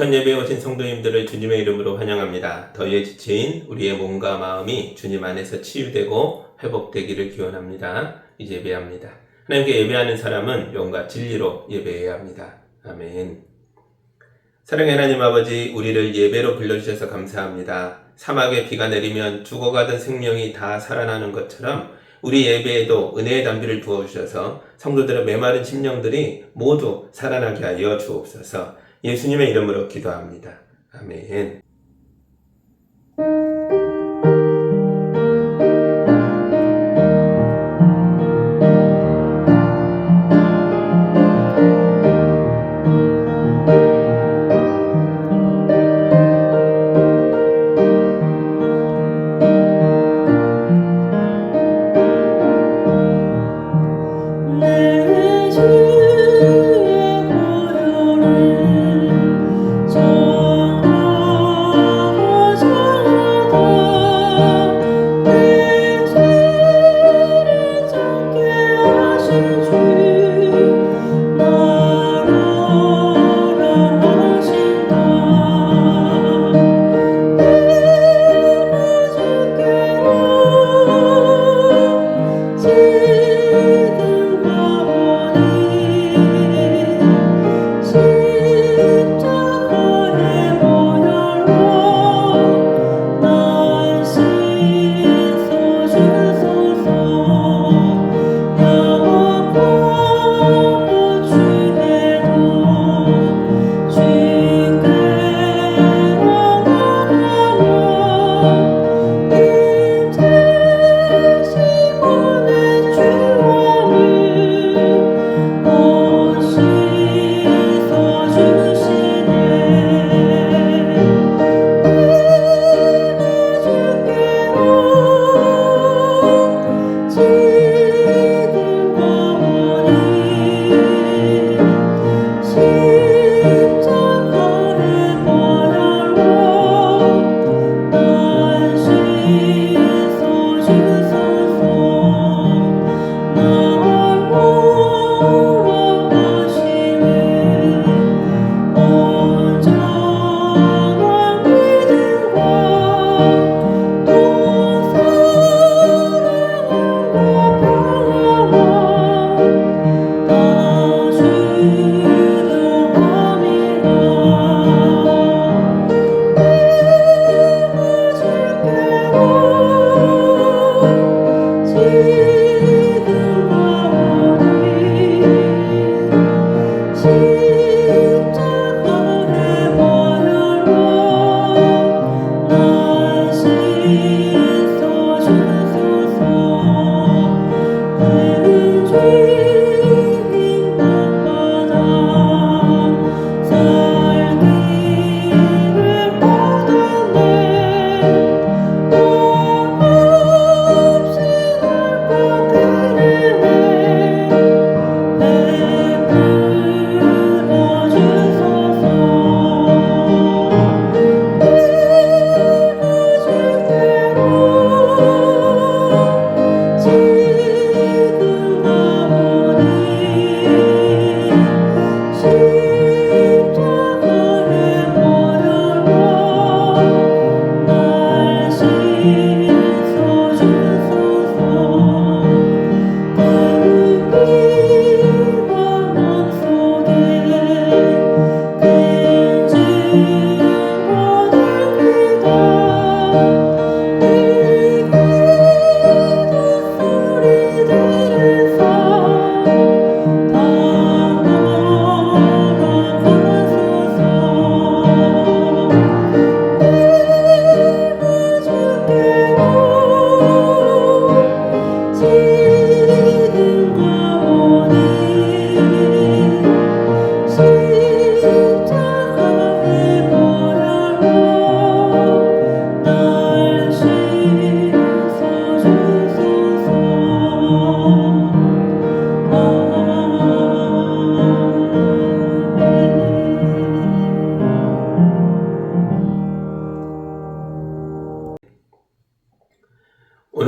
거룩한 예배에 오신 성도님들을 주님의 이름으로 환영합니다. 더위에 지친 우리의 몸과 마음이 주님 안에서 치유되고 회복되기를 기원합니다. 이제 예배합니다. 하나님께 예배하는 사람은 영과 진리로 예배해야 합니다. 아멘. 사랑의 하나님 아버지, 우리를 예배로 불러주셔서 감사합니다. 사막에 비가 내리면 죽어가던 생명이 다 살아나는 것처럼 우리 예배에도 은혜의 담비를 부어주셔서 성도들의 메마른 심령들이 모두 살아나게 하여 주옵소서. 예수님의 이름으로 기도합니다. 아멘.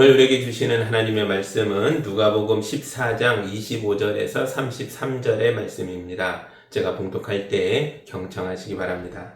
오늘 우리에게 주시는 하나님의 말씀은 누가복음 14장 25절에서 33절의 말씀입니다. 제가 봉독할 때 경청하시기 바랍니다.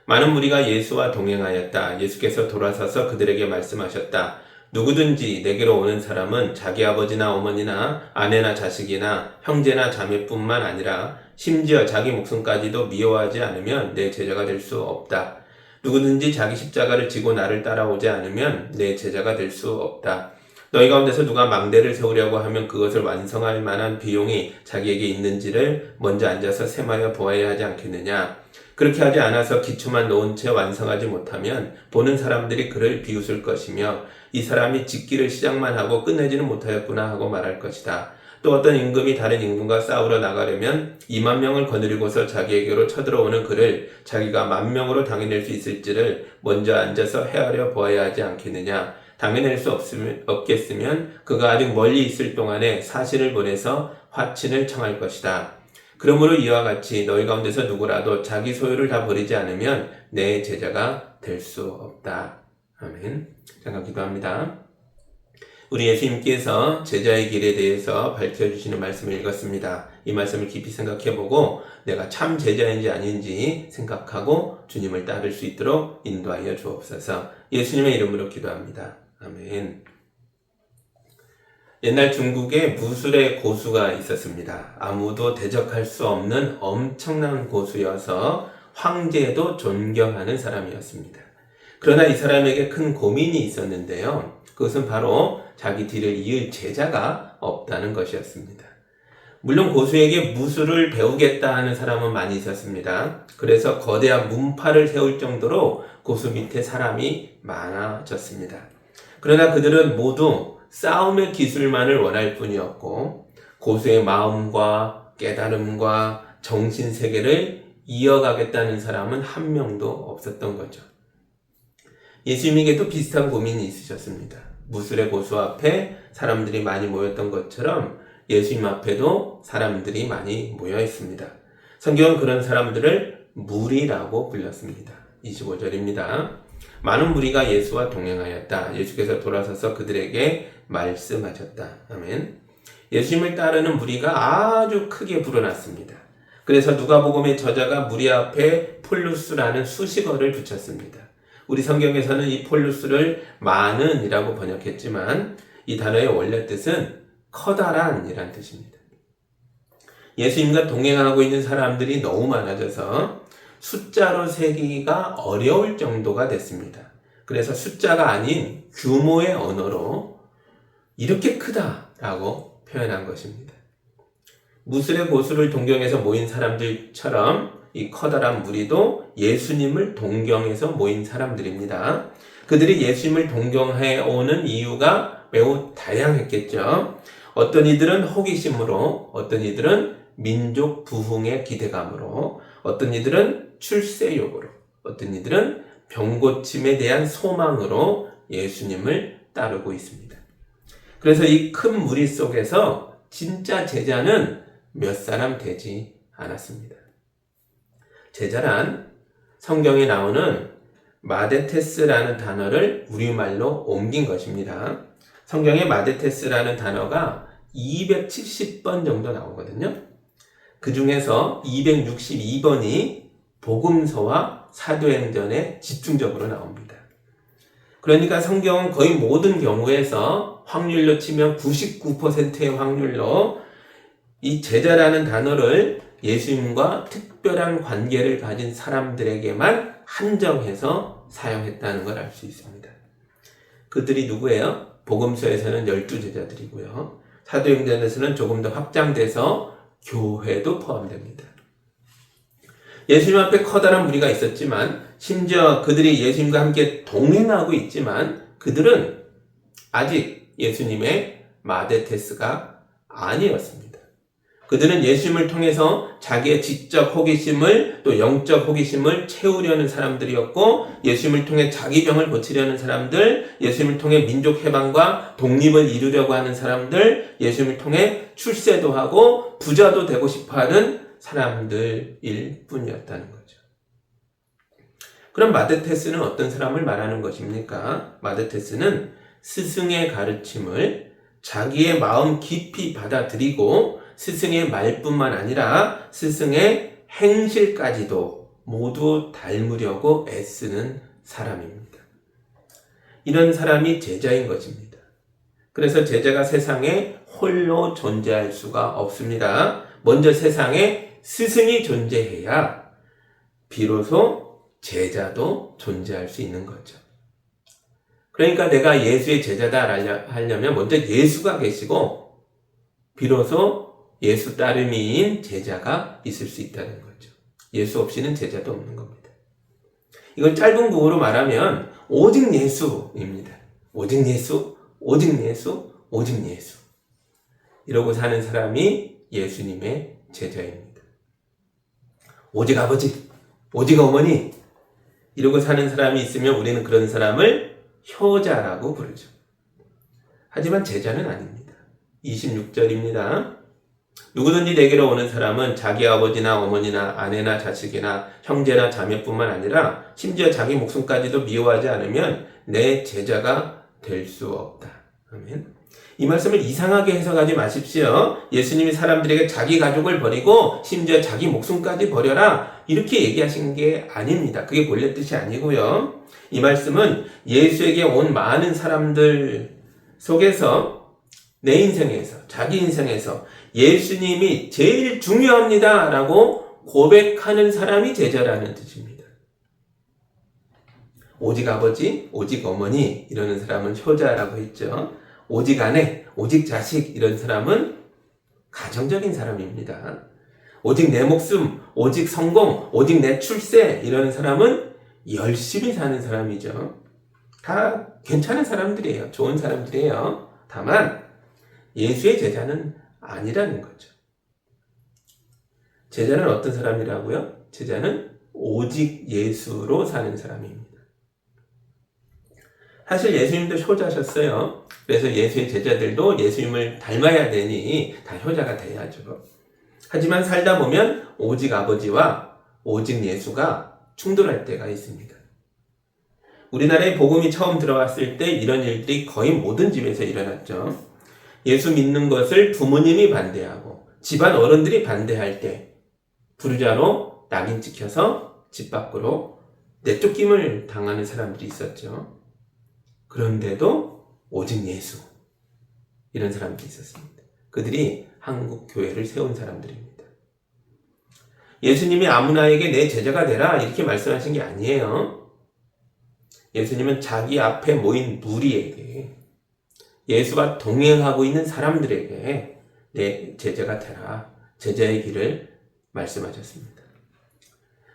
많은 무리가 예수와 동행하였다. 예수께서 돌아서서 그들에게 말씀하셨다. 누구든지 내게로 오는 사람은 자기 아버지나 어머니나 아내나 자식이나 형제나 자매뿐만 아니라 심지어 자기 목숨까지도 미워하지 않으면 내 제자가 될 수 없다. 누구든지 자기 십자가를 지고 나를 따라오지 않으면 내 제자가 될 수 없다. 너희 가운데서 누가 망대를 세우려고 하면 그것을 완성할 만한 비용이 자기에게 있는지를 먼저 앉아서 셈하여 보아야 하지 않겠느냐. 그렇게 하지 않아서 기초만 놓은 채 완성하지 못하면 보는 사람들이 그를 비웃을 것이며 이 사람이 짓기를 시작만 하고 끝내지는 못하였구나 하고 말할 것이다. 또 어떤 임금이 다른 임금과 싸우러 나가려면 2만 명을 거느리고서 자기에게로 쳐들어오는 그를 자기가 10,000명으로 당해낼 수 있을지를 먼저 앉아서 헤아려 보아야 하지 않겠느냐. 당해낼 수 없겠으면 그가 아직 멀리 있을 동안에 사신을 보내서 화친을 청할 것이다. 그러므로 이와 같이 너희 가운데서 누구라도 자기 소유를 다 버리지 않으면 내 제자가 될 수 없다. 아멘. 잠깐 기도합니다. 우리 예수님께서 제자의 길에 대해서 밝혀주시는 말씀을 읽었습니다. 이 말씀을 깊이 생각해보고 내가 참 제자인지 아닌지 생각하고 주님을 따를 수 있도록 인도하여 주옵소서. 예수님의 이름으로 기도합니다. 아멘. 옛날 중국에 무술의 고수가 있었습니다. 아무도 대적할 수 없는 엄청난 고수여서 황제도 존경하는 사람이었습니다. 그러나 이 사람에게 큰 고민이 있었는데요. 그것은 바로 자기 뒤를 이을 제자가 없다는 것이었습니다. 물론 고수에게 무술을 배우겠다 하는 사람은 많이 있었습니다. 그래서 거대한 문파를 세울 정도로 고수 밑에 사람이 많아졌습니다. 그러나 그들은 모두 싸움의 기술만을 원할 뿐이었고 고수의 마음과 깨달음과 정신세계를 이어가겠다는 사람은 한 명도 없었던 거죠. 예수님에게도 비슷한 고민이 있으셨습니다. 무술의 고수 앞에 사람들이 많이 모였던 것처럼 예수님 앞에도 사람들이 많이 모여 있습니다. 성경은 그런 사람들을 무리라고 불렀습니다. 25절입니다. 많은 무리가 예수와 동행하였다. 예수께서 돌아서서 그들에게 말씀하셨다. 아멘. 예수님을 따르는 무리가 아주 크게 불어났습니다. 그래서 누가복음의 저자가 무리 앞에 폴루스라는 수식어를 붙였습니다. 우리 성경에서는 이 폴루스를 많은이라고 번역했지만 이 단어의 원래 뜻은 커다란이란 뜻입니다. 예수님과 동행하고 있는 사람들이 너무 많아져서 숫자로 세기가 어려울 정도가 됐습니다. 그래서 숫자가 아닌 규모의 언어로 이렇게 크다라고 표현한 것입니다. 무술의 고수를 동경해서 모인 사람들처럼 이 커다란 무리도 예수님을 동경해서 모인 사람들입니다. 그들이 예수님을 동경해 오는 이유가 매우 다양했겠죠. 어떤 이들은 호기심으로, 어떤 이들은 민족 부흥의 기대감으로, 어떤 이들은 출세욕으로, 어떤 이들은 병고침에 대한 소망으로 예수님을 따르고 있습니다. 그래서 이 큰 무리 속에서 진짜 제자는 몇 사람 되지 않았습니다. 제자란 성경에 나오는 마데테스라는 단어를 우리말로 옮긴 것입니다. 성경에 마데테스라는 단어가 270번 정도 나오거든요. 그 중에서 262번이 복음서와 사도행전에 집중적으로 나옵니다. 그러니까 성경은 거의 모든 경우에서 확률로 치면 99%의 확률로 이 제자라는 단어를 예수님과 특별한 관계를 가진 사람들에게만 한정해서 사용했다는 걸 알 수 있습니다. 그들이 누구예요? 복음서에서는 12제자들이고요. 사도행전에서는 조금 더 확장돼서 교회도 포함됩니다. 예수님 앞에 커다란 무리가 있었지만 심지어 그들이 예수님과 함께 동행하고 있지만 그들은 아직 예수님의 마데테스가 아니었습니다. 그들은 예수님을 통해서 자기의 지적 호기심을 또 영적 호기심을 채우려는 사람들이었고 예수님을 통해 자기 병을 고치려는 사람들, 예수님을 통해 민족 해방과 독립을 이루려고 하는 사람들, 예수님을 통해 출세도 하고 부자도 되고 싶어하는 사람들일 뿐이었다는 거죠. 그럼 마데테스는 어떤 사람을 말하는 것입니까? 마데테스는 스승의 가르침을 자기의 마음 깊이 받아들이고 스승의 말뿐만 아니라 스승의 행실까지도 모두 닮으려고 애쓰는 사람입니다. 이런 사람이 제자인 것입니다. 그래서 제자가 세상에 홀로 존재할 수가 없습니다. 먼저 세상에 스승이 존재해야 비로소 제자도 존재할 수 있는 거죠. 그러니까 내가 예수의 제자다 하려면 먼저 예수가 계시고 비로소 예수 따름이인 제자가 있을 수 있다는 거죠. 예수 없이는 제자도 없는 겁니다. 이걸 짧은 구호로 말하면 오직 예수입니다. 오직 예수, 오직 예수, 오직 예수. 이러고 사는 사람이 예수님의 제자입니다. 오직 아버지, 오직 어머니 이러고 사는 사람이 있으면 우리는 그런 사람을 효자라고 부르죠. 하지만 제자는 아닙니다. 26절입니다. 누구든지 내게로 오는 사람은 자기 아버지나 어머니나 아내나 자식이나 형제나 자매뿐만 아니라 심지어 자기 목숨까지도 미워하지 않으면 내 제자가 될 수 없다. 아멘. 이 말씀을 이상하게 해석하지 마십시오. 예수님이 사람들에게 자기 가족을 버리고 심지어 자기 목숨까지 버려라 이렇게 얘기하신 게 아닙니다. 그게 본래 뜻이 아니고요. 이 말씀은 예수에게 온 많은 사람들 속에서 내 인생에서 자기 인생에서 예수님이 제일 중요합니다 라고 고백하는 사람이 제자라는 뜻입니다. 오직 아버지, 오직 어머니 이러는 사람은 효자라고 했죠. 오직 아내, 오직 자식 이런 사람은 가정적인 사람입니다. 오직 내 목숨, 오직 성공, 오직 내 출세 이런 사람은 열심히 사는 사람이죠. 다 괜찮은 사람들이에요. 좋은 사람들이에요. 다만 예수의 제자는 아니라는 거죠. 제자는 어떤 사람이라고요? 제자는 오직 예수로 사는 사람입니다. 사실 예수님도 효자셨어요. 그래서 예수의 제자들도 예수님을 닮아야 되니 다 효자가 돼야죠. 하지만 살다 보면 오직 아버지와 오직 예수가 충돌할 때가 있습니다. 우리나라에 복음이 처음 들어왔을 때 이런 일들이 거의 모든 집에서 일어났죠. 예수 믿는 것을 부모님이 반대하고 집안 어른들이 반대할 때 부르자로 낙인 찍혀서 집 밖으로 내쫓김을 당하는 사람들이 있었죠. 그런데도 오직 예수 이런 사람들이 있었습니다. 그들이 한국 교회를 세운 사람들입니다. 예수님이 아무나에게 내 제자가 되라 이렇게 말씀하신 게 아니에요. 예수님은 자기 앞에 모인 무리에게 예수와 동행하고 있는 사람들에게 내 제자가 되라 제자의 길을 말씀하셨습니다.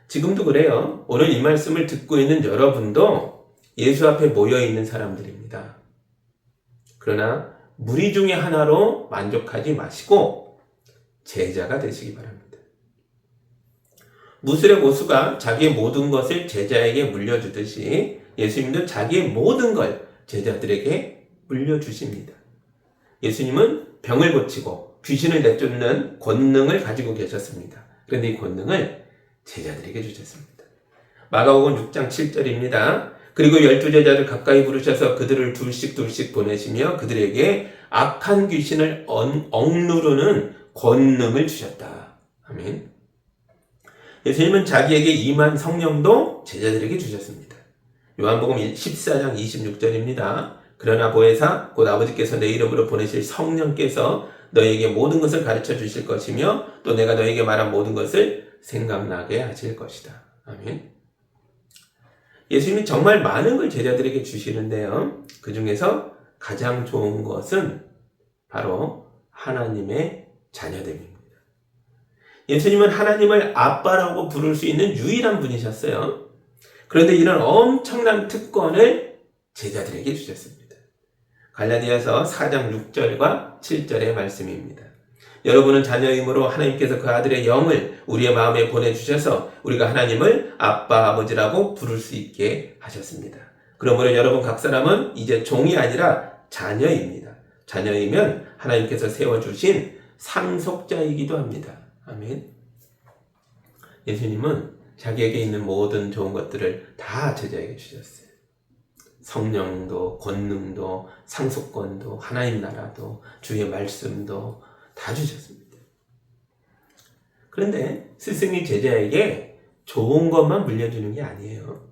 지금도 그래요. 오늘 이 말씀을 듣고 있는 여러분도 예수 앞에 모여있는 사람들입니다. 그러나 무리 중에 하나로 만족하지 마시고 제자가 되시기 바랍니다. 무술의 고수가 자기의 모든 것을 제자에게 물려주듯이 예수님도 자기의 모든 걸 제자들에게 물려주십니다. 예수님은 병을 고치고 귀신을 내쫓는 권능을 가지고 계셨습니다. 그런데 이 권능을 제자들에게 주셨습니다. 마가복음 6장 7절입니다. 그리고 12제자를 가까이 부르셔서 그들을 둘씩 보내시며 그들에게 악한 귀신을 억누르는 권능을 주셨다. 아멘. 예수님은 자기에게 임한 성령도 제자들에게 주셨습니다. 요한복음 14장 26절입니다. 그러나 보혜사 곧 아버지께서 내 이름으로 보내실 성령께서 너에게 모든 것을 가르쳐 주실 것이며 또 내가 너에게 말한 모든 것을 생각나게 하실 것이다. 아멘. 예수님이 정말 많은 걸 제자들에게 주시는데요. 그 중에서 가장 좋은 것은 바로 하나님의 자녀됨입니다. 예수님은 하나님을 아빠라고 부를 수 있는 유일한 분이셨어요. 그런데 이런 엄청난 특권을 제자들에게 주셨습니다. 갈라디아서 4장 6절과 7절의 말씀입니다. 여러분은 자녀임으로 하나님께서 그 아들의 영을 우리의 마음에 보내주셔서 우리가 하나님을 아빠, 아버지라고 부를 수 있게 하셨습니다. 그러므로 여러분 각 사람은 이제 종이 아니라 자녀입니다. 자녀이면 하나님께서 세워주신 상속자이기도 합니다. 아멘. 예수님은 자기에게 있는 모든 좋은 것들을 다 제자에게 주셨어요. 성령도, 권능도, 상속권도, 하나님 나라도, 주의 말씀도 다 주셨습니다. 그런데 스승이 제자에게 좋은 것만 물려주는 게 아니에요.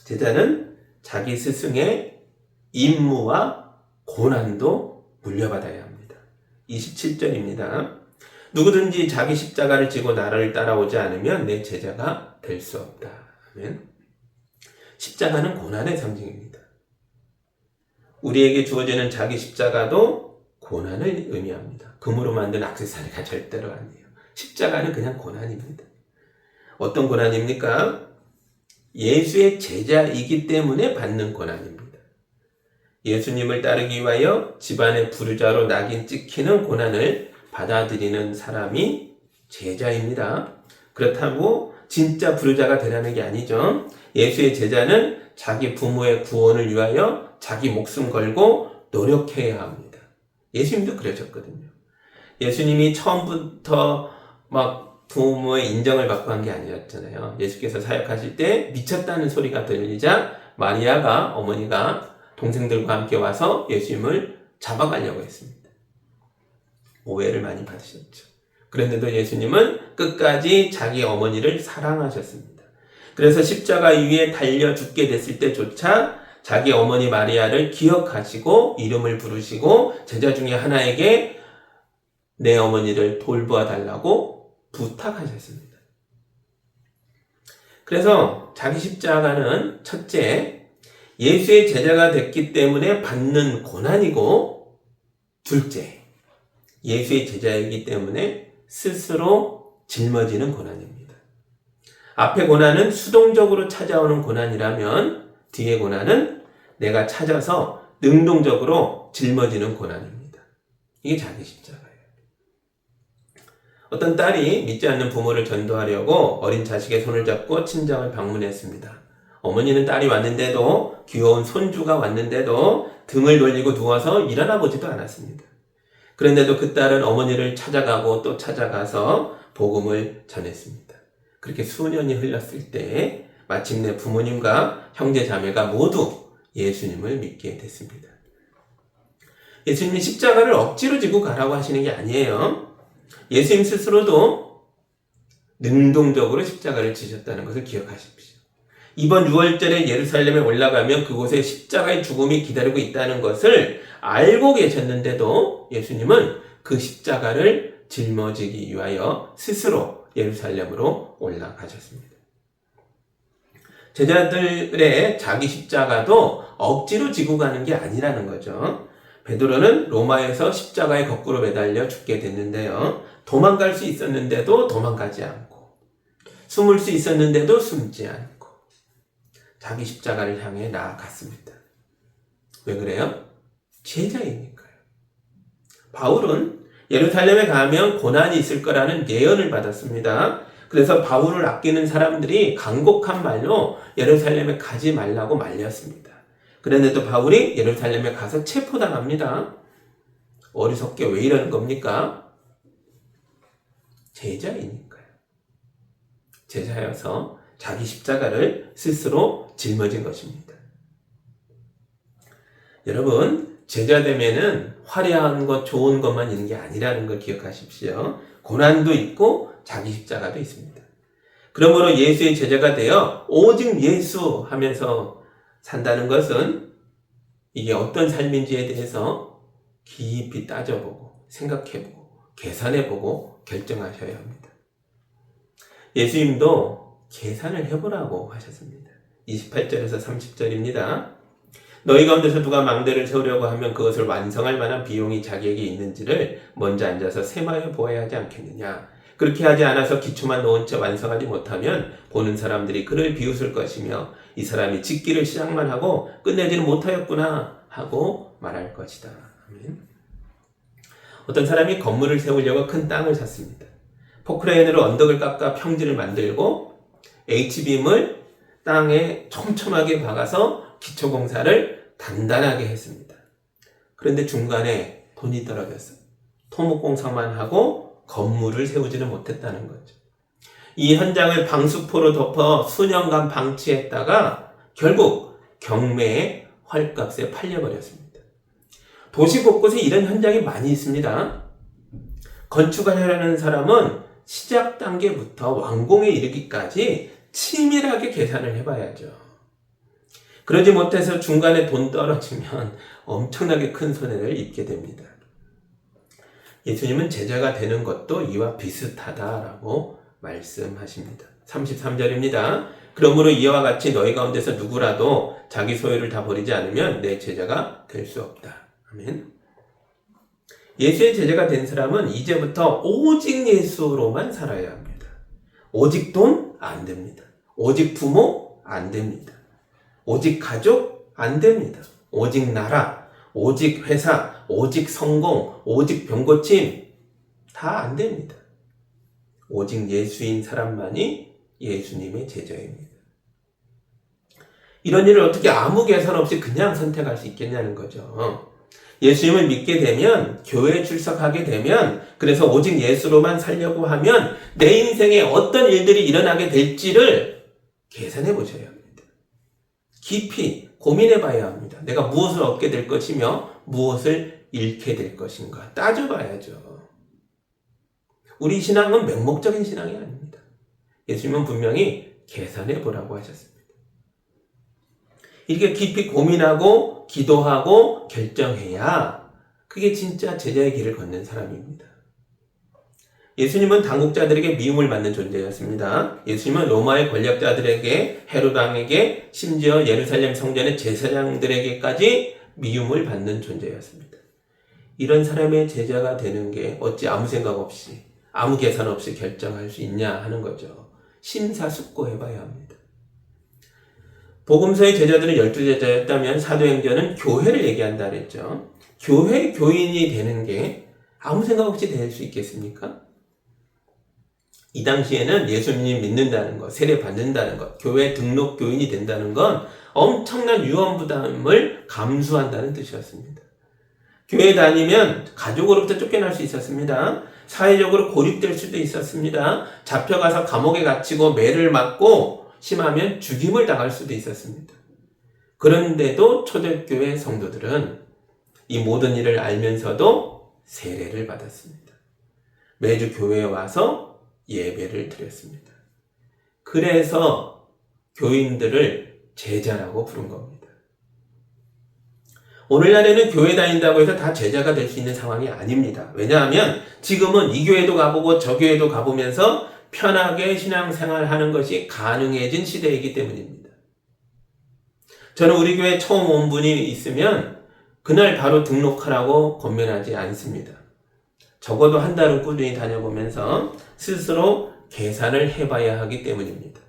제자는 자기 스승의 임무와 고난도 물려받아야 합니다. 27절입니다. 누구든지 자기 십자가를 지고 나를 따라오지 않으면 내 제자가 될 수 없다. 아멘. 십자가는 고난의 상징입니다. 우리에게 주어지는 자기 십자가도 고난을 의미합니다. 금으로 만든 액세서리가 절대로 아니에요. 십자가는 그냥 고난입니다. 어떤 고난입니까? 예수의 제자이기 때문에 받는 고난입니다. 예수님을 따르기 위하여 집안의 부르자로 낙인 찍히는 고난을 받아들이는 사람이 제자입니다. 그렇다고 진짜 부르자가 되라는 게 아니죠. 예수의 제자는 자기 부모의 구원을 위하여 자기 목숨 걸고 노력해야 합니다. 예수님도 그러셨거든요. 예수님이 처음부터 막 부모의 인정을 받고 한 게 아니었잖아요. 예수께서 사역하실 때 미쳤다는 소리가 들리자 마리아가, 어머니가 동생들과 함께 와서 예수님을 잡아가려고 했습니다. 오해를 많이 받으셨죠. 그런데도 예수님은 끝까지 자기 어머니를 사랑하셨습니다. 그래서 십자가 위에 달려 죽게 됐을 때조차 자기 어머니 마리아를 기억하시고 이름을 부르시고 제자 중에 하나에게 내 어머니를 돌보아 달라고 부탁하셨습니다. 그래서 자기 십자가는 첫째, 예수의 제자가 됐기 때문에 받는 고난이고, 둘째, 예수의 제자이기 때문에 스스로 짊어지는 고난입니다. 앞의 고난은 수동적으로 찾아오는 고난이라면 뒤의 고난은 내가 찾아서 능동적으로 짊어지는 고난입니다. 이게 자기 십자가예요. 어떤 딸이 믿지 않는 부모를 전도하려고 어린 자식의 손을 잡고 친정을 방문했습니다. 어머니는 딸이 왔는데도, 귀여운 손주가 왔는데도 등을 돌리고 누워서 일어나 보지도 않았습니다. 그런데도 그 딸은 어머니를 찾아가고 또 찾아가서 복음을 전했습니다. 그렇게 수년이 흘렀을 때 마침내 부모님과 형제 자매가 모두 예수님을 믿게 됐습니다. 예수님이 십자가를 억지로 지고 가라고 하시는 게 아니에요. 예수님 스스로도 능동적으로 십자가를 지셨다는 것을 기억하십시오. 이번 6월절에 예루살렘에 올라가면 그곳에 십자가의 죽음이 기다리고 있다는 것을 알고 계셨는데도 예수님은 그 십자가를 짊어지기 위하여 스스로 예루살렘으로 올라가셨습니다. 제자들의 자기 십자가도 억지로 지고 가는 게 아니라는 거죠. 베드로는 로마에서 십자가에 거꾸로 매달려 죽게 됐는데요. 도망갈 수 있었는데도 도망가지 않고, 숨을 수 있었는데도 숨지 않고 자기 십자가를 향해 나아갔습니다. 왜 그래요? 제자이니까요. 바울은 예루살렘에 가면 고난이 있을 거라는 예언을 받았습니다. 그래서 바울을 아끼는 사람들이 간곡한 말로 예루살렘에 가지 말라고 말렸습니다. 그런데도 바울이 예루살렘에 가서 체포당합니다. 어리석게 왜 이러는 겁니까? 제자이니까요. 제자여서 자기 십자가를 스스로 짊어진 것입니다. 여러분, 제자 되면은 화려한 것, 좋은 것만 있는 게 아니라는 걸 기억하십시오. 고난도 있고 자기 십자가도 있습니다. 그러므로 예수의 제자가 되어 오직 예수 하면서 산다는 것은 이게 어떤 삶인지에 대해서 깊이 따져보고 생각해보고 계산해보고 결정하셔야 합니다. 예수님도 계산을 해보라고 하셨습니다. 28절에서 30절입니다. 너희 가운데서 누가 망대를 세우려고 하면 그것을 완성할 만한 비용이 자기에게 있는지를 먼저 앉아서 세마해 보아야 하지 않겠느냐. 그렇게 하지 않아서 기초만 놓은 채 완성하지 못하면 보는 사람들이 그를 비웃을 것이며 이 사람이 짓기를 시작만 하고 끝내지는 못하였구나 하고 말할 것이다. 아멘. 어떤 사람이 건물을 세우려고 큰 땅을 샀습니다. 포크레인으로 언덕을 깎아 평지를 만들고 H빔을 땅에 촘촘하게 박아서 기초공사를 단단하게 했습니다. 그런데 중간에 돈이 떨어졌어요. 토목공사만 하고 건물을 세우지는 못했다는 거죠. 이 현장을 방수포로 덮어 수년간 방치했다가 결국 경매에 헐값에 팔려버렸습니다. 도시 곳곳에 이런 현장이 많이 있습니다. 건축을 하려는 사람은 시작 단계부터 완공에 이르기까지 치밀하게 계산을 해봐야죠. 그러지 못해서 중간에 돈 떨어지면 엄청나게 큰 손해를 입게 됩니다. 예수님은 제자가 되는 것도 이와 비슷하다라고 말씀하십니다. 33절입니다. 그러므로 이와 같이 너희 가운데서 누구라도 자기 소유를 다 버리지 않으면 내 제자가 될 수 없다. 아멘. 예수의 제자가 된 사람은 이제부터 오직 예수로만 살아야 합니다. 오직 돈? 안 됩니다. 오직 부모? 안 됩니다. 오직 가족? 안 됩니다. 오직 나라, 오직 회사, 오직 성공, 오직 병고침 다 안 됩니다. 오직 예수인 사람만이 예수님의 제자입니다. 이런 일을 어떻게 아무 계산 없이 그냥 선택할 수 있겠냐는 거죠. 예수님을 믿게 되면, 교회에 출석하게 되면, 그래서 오직 예수로만 살려고 하면 내 인생에 어떤 일들이 일어나게 될지를 계산해 보셔야 합니다. 깊이 고민해 봐야 합니다. 내가 무엇을 얻게 될 것이며 무엇을 잃게 될 것인가 따져봐야죠. 우리 신앙은 맹목적인 신앙이 아닙니다. 예수님은 분명히 계산해 보라고 하셨습니다. 이렇게 깊이 고민하고 기도하고 결정해야 그게 진짜 제자의 길을 걷는 사람입니다. 예수님은 당국자들에게 미움을 받는 존재였습니다. 예수님은 로마의 권력자들에게, 헤롯 왕에게, 심지어 예루살렘 성전의 제사장들에게까지 미움을 받는 존재였습니다. 이런 사람의 제자가 되는 게 어찌 아무 생각 없이, 아무 계산 없이 결정할 수 있냐 하는 거죠. 심사숙고해봐야 합니다. 복음서의 제자들은 12제자였다면 사도행전은 교회를 얘기한다 그랬죠. 교회 교인이 되는 게 아무 생각 없이 될 수 있겠습니까? 이 당시에는 예수님 믿는다는 것, 세례 받는다는 것, 교회 등록 교인이 된다는 건 엄청난 유언 부담을 감수한다는 뜻이었습니다. 교회 다니면 가족으로부터 쫓겨날 수 있었습니다. 사회적으로 고립될 수도 있었습니다. 잡혀가서 감옥에 갇히고 매를 맞고 심하면 죽임을 당할 수도 있었습니다. 그런데도 초대교회 성도들은 이 모든 일을 알면서도 세례를 받았습니다. 매주 교회에 와서 예배를 드렸습니다. 그래서 교인들을 제자라고 부른 겁니다. 오늘날에는 교회 다닌다고 해서 다 제자가 될 수 있는 상황이 아닙니다. 왜냐하면 지금은 이 교회도 가보고 저 교회도 가보면서 편하게 신앙생활하는 것이 가능해진 시대이기 때문입니다. 저는 우리 교회 처음 온 분이 있으면 그날 바로 등록하라고 권면하지 않습니다. 적어도 한 달은 꾸준히 다녀보면서 스스로 계산을 해봐야 하기 때문입니다.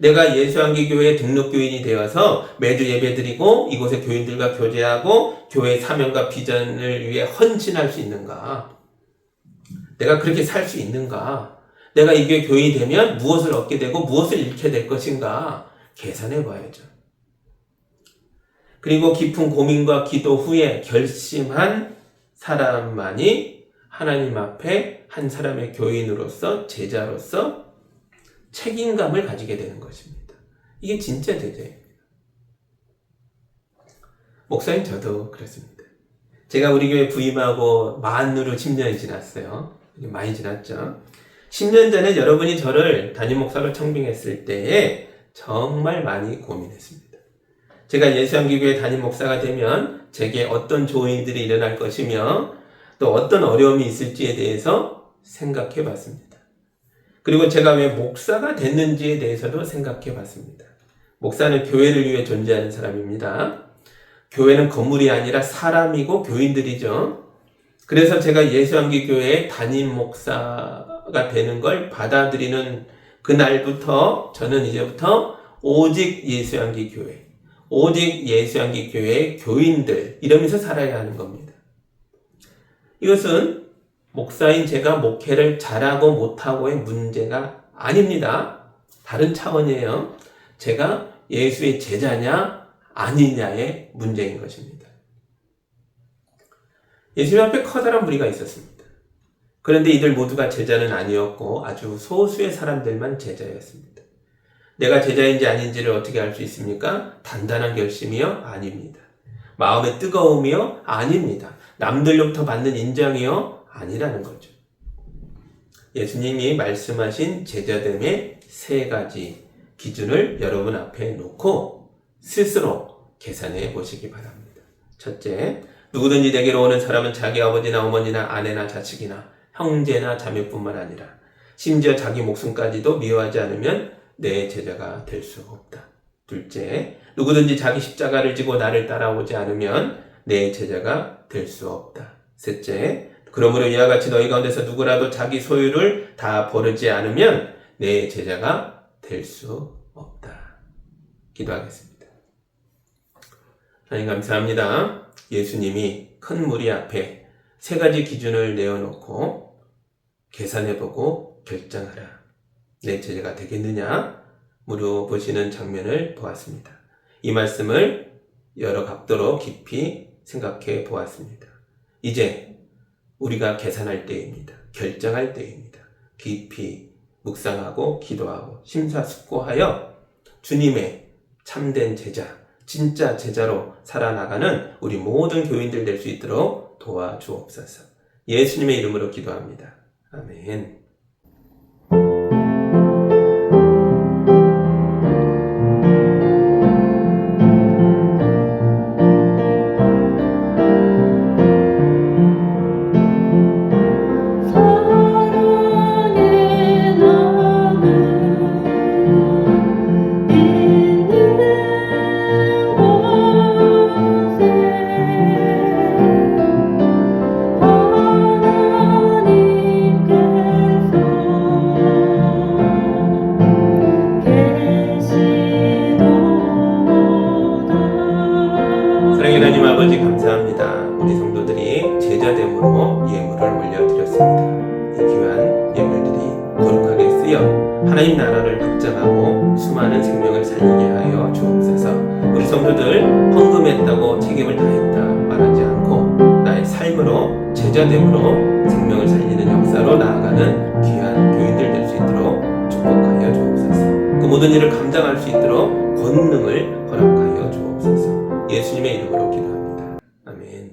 내가 예수한기교회 등록교인이 되어서 매주 예배드리고 이곳의 교인들과 교제하고 교회의 사명과 비전을 위해 헌신할 수 있는가? 내가 그렇게 살 수 있는가? 내가 이 교회 교인이 되면 무엇을 얻게 되고 무엇을 잃게 될 것인가? 계산해 봐야죠. 그리고 깊은 고민과 기도 후에 결심한 사람만이 하나님 앞에 한 사람의 교인으로서, 제자로서 책임감을 가지게 되는 것입니다. 이게 진짜 제자입니다. 목사님 저도 그렇습니다. 제가 우리 교회 부임하고 만으로 10년이 지났어요. 많이 지났죠. 10년 전에 여러분이 저를 담임 목사로 청빙했을 때에 정말 많이 고민했습니다. 제가 예수한기교회 담임 목사가 되면 제게 어떤 좋은 일들이 일어날 것이며 또 어떤 어려움이 있을지에 대해서 생각해 봤습니다. 그리고 제가 왜 목사가 됐는지에 대해서도 생각해 봤습니다. 목사는 교회를 위해 존재하는 사람입니다. 교회는 건물이 아니라 사람이고 교인들이죠. 그래서 제가 예수한기교회의 담임 목사가 되는 걸 받아들이는 그날부터 저는 이제부터 오직 예수한기교회, 오직 예수한기교회의 교인들 이러면서 살아야 하는 겁니다. 이것은 목사인 제가 목회를 잘하고 못하고의 문제가 아닙니다. 다른 차원이에요. 제가 예수의 제자냐 아니냐의 문제인 것입니다. 예수님 앞에 커다란 무리가 있었습니다. 그런데 이들 모두가 제자는 아니었고 아주 소수의 사람들만 제자였습니다. 내가 제자인지 아닌지를 어떻게 알 수 있습니까? 단단한 결심이요? 아닙니다. 마음의 뜨거움이요? 아닙니다. 남들로부터 받는 인정이요? 아니라는 거죠. 예수님이 말씀하신 제자됨의 3가지 기준을 여러분 앞에 놓고 스스로 계산해 보시기 바랍니다. 첫째, 누구든지 내게로 오는 사람은 자기 아버지나 어머니나 아내나 자식이나 형제나 자매뿐만 아니라 심지어 자기 목숨까지도 미워하지 않으면 내 제자가 될 수 없다. 둘째, 누구든지 자기 십자가를 지고 나를 따라오지 않으면 내 제자가 될 수 없다. 셋째, 그러므로 이와 같이 너희 가운데서 누구라도 자기 소유를 다 버리지 않으면 내 제자가 될 수 없다. 기도하겠습니다. 하나님 감사합니다. 예수님이 큰 무리 앞에 세 가지 기준을 내어놓고 계산해보고 결정하라. 내 제자가 되겠느냐? 물어보시는 장면을 보았습니다. 이 말씀을 여러 각도로 깊이 생각해 보았습니다. 이제 우리가 계산할 때입니다. 결정할 때입니다. 깊이 묵상하고 기도하고 심사숙고하여 주님의 참된 제자, 진짜 제자로 살아나가는 우리 모든 교인들 될 수 있도록 도와주옵소서. 예수님의 이름으로 기도합니다. 아멘. 하나님 아버지 감사합니다. 우리 성도들이 제자됨으로 예물을 올려드렸습니다. 이 귀한 예물들이 거룩하게 쓰여 하나님 나라를 확장하고 수많은 생명을 살리게 하여 주옵소서. 우리 성도들 헌금했다고 책임을 다했다 말하지 않고 나의 삶으로 제자됨으로 생명을 살리는 역사로 나아가는 귀한 교인들 될 수 있도록 축복하여 주옵소서. 그 모든 일을 감당할 수 있도록 권능을 허락하여 주옵소서. 예수님의 이름으로 기도합니다. 아멘.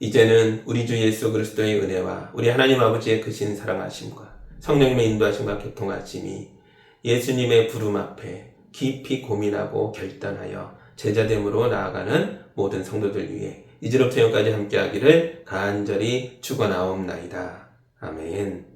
이제는 우리 주 예수 그리스도의 은혜와 우리 하나님 아버지의 크신 사랑하심과 성령님의 인도하심과 교통하심이 예수님의 부름 앞에 깊이 고민하고 결단하여 제자됨으로 나아가는 모든 성도들 위해 이제로부터 영까지 함께하기를 간절히 축원하옵나이다. 아멘.